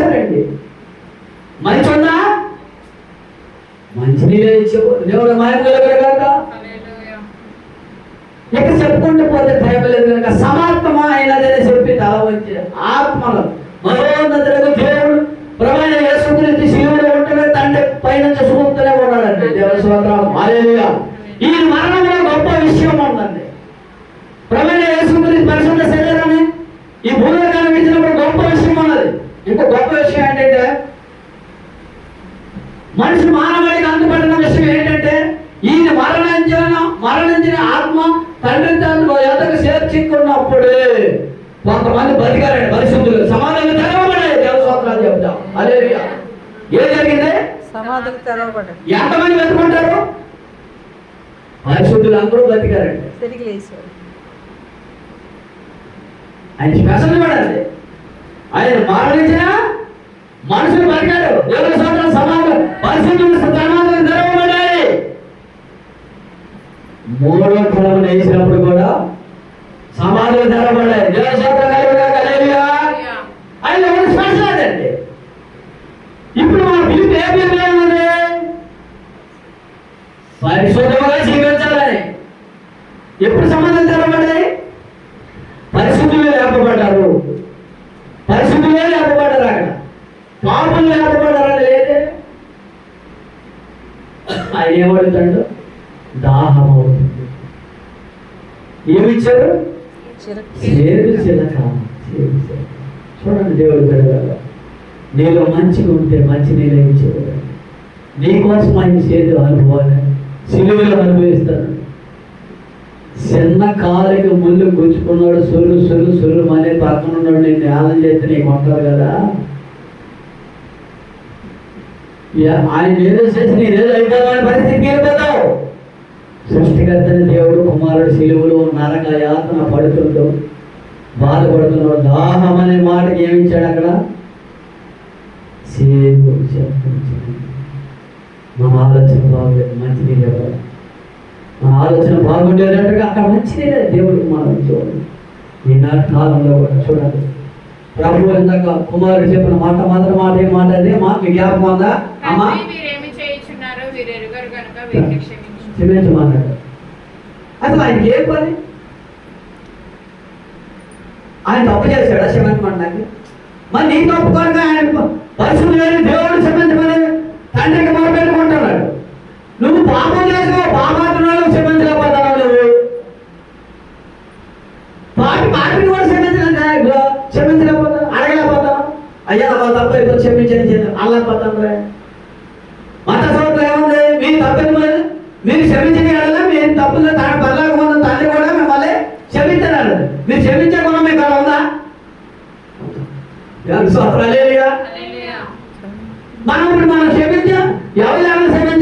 ఇచ్చారండి. మంచి ఉందా? మంచి నీళ్ళే ఇచ్చేవారు. దేవుడు మాయగాక ఇక చెప్పుకుంటూ పోతే టైం లేదు కనుక సమాప్తమా అయినదని చెప్పి తల వచ్చి ఆత్మలు మహోన్నతులకు దేవుడు ప్రభువైన యేసుక్రీస్తు శిలువలో ఉంటేనే తండ్రి పైన చూపుతూనే ఉన్నాడండి. దేవుని స్తోత్రం. హల్లెలూయా. ఈ మరణంలో గొప్ప విషయం ఉందండి. ప్రభువైన యేసుక్రీస్తు పరిశుద్ధ శరీరాన్ని ఈ భూలోకానికి ఇచ్చినప్పుడు గొప్ప విషయం ఉన్నది. ఇంకో గొప్ప విషయం ఏంటంటే మనిషి మానవాళికి అందుబడిన విషయం ఏంటంటే ఈయన మరణించిన ఆత్మ తండ్రి తండ్రి ఎదకు చేర్చుకున్నప్పుడే కొంతమంది బతికారండి. పరిశుద్ధులు సమాధానం తెరవబడ్డాయి. దేవస్తోత్రాలు చెప్తాం. హల్లెలూయా. ఏం జరిగింది? సమాధులు తెరవబడ్డాయి. ఎంతమంది బతుకుంటారు? పరిశుద్ధులు అందరూ బతికారండి. తిరిగి లేచారు. ఆయన స్పెషల్ పడండి. ఆయన మరణించిన మనుషులు బతికారు. దేవస్తోత్రం సమాధానం పరిశుద్ధులు సమాధానం తెరవబడ్డాయి. మూడో కలము వేసినప్పుడు కూడా సమాధులు తెరవబడ్డాయి. దేవస్తోత్రం హల్లెలూయా. ఆయన ఎవరు స్పెషల్ అదండి. ఇప్పుడు మన పిలుపు ఏ పిలుపు ఏముంది? పరిశుద్ధంగా జీవించాలని. ఎప్పుడు సమాధానం తెరవబడ్డాయి? పరిశుద్ధులే లేపబడ్డారు. పరిశుద్ధులే లేపబడ్డారు. అక్కడ పాపులు లేపబడ్డారని లేదే. ఆయన ఏమడుతాడు? దాహం అవుతుంది. ఏమిచ్చారు? చేదు చిలక. చూడండి దేవుడు పెరగాల. నీలో మంచిగా ఉంటే మంచి నీళ్ళు ఇచ్చాడు. నీకోసం ఆయన చేదు అనుభవాన్ని సిలువలో అనుభవిస్తాడు. చిన్న కాలికి ముళ్ళు గుచ్చుకున్నాడు. సొల్లు మనే పక్కన ఉన్నాడు. నేను నేలం చేస్తే నీకు ఉంటారు కదా. ఆయన ఏదో చేసి నేనేదో అయిపోదామని పరిస్థితికి వెళ్ళిపోతావు. సృష్టికర్తని దేవుడు కుమారుడు సిలువలో నరక యాతన పడుతుంటూ బాధపడుతున్నాడు. దాహం అనే మాటకి ఏమిచ్చాడు అక్కడ? సేదు. మన ఆలోచన బాగుండేది, మంచినీళ్ళు ఇవ్వాలి. మన ఆలోచన బాగుండేటట్టుగా అక్కడ మంచినీళ్ళే దేవుడికి మనం చూడండి. ఈనాటి కాలంలో కూడా చూడండి. ప్రభు ఇందాక కుమారుడు చెప్పిన మాట మాత్రం మాట ఏం మాట అదే మాకు జ్ఞాపకం ఉందా? అమ్మా క్షమించమన్నాడు. అసలు ఆయనకి ఏం పని? ఆయన తప్పు చేశాడా క్షమించమన్నాక? మరి నీ తప్పు కనుక ఆయన పరిశుద్ధులైన దేవుడు క్షమించమని తండ్రికి మొదలుపెట్టుకుంటున్నాడు. నువ్వు పాపం చేసావు, పాపాత్రులను క్షమించలేకపోతావు. నువ్వు పాపిని కూడా క్షమించలేకపోతావు, అడగలేకపోతావు. అయ్యా మా తప్పు అయిపోయి క్షమించండి అల్లకపోతాం. రే మత సంవత్సరం ఏముంది? మీరు తప్పని మీరు క్షమించని అడగల. మీరు తప్పులు పర్లేకపోతే తండ్రి కూడా మిమ్మల్ని క్షమించడాలి. మీరు క్షమించే గుణం మీకు అలా ఉందా? మనం ఇప్పుడు మనం క్షమించాం. ఎవరు క్షమించాం?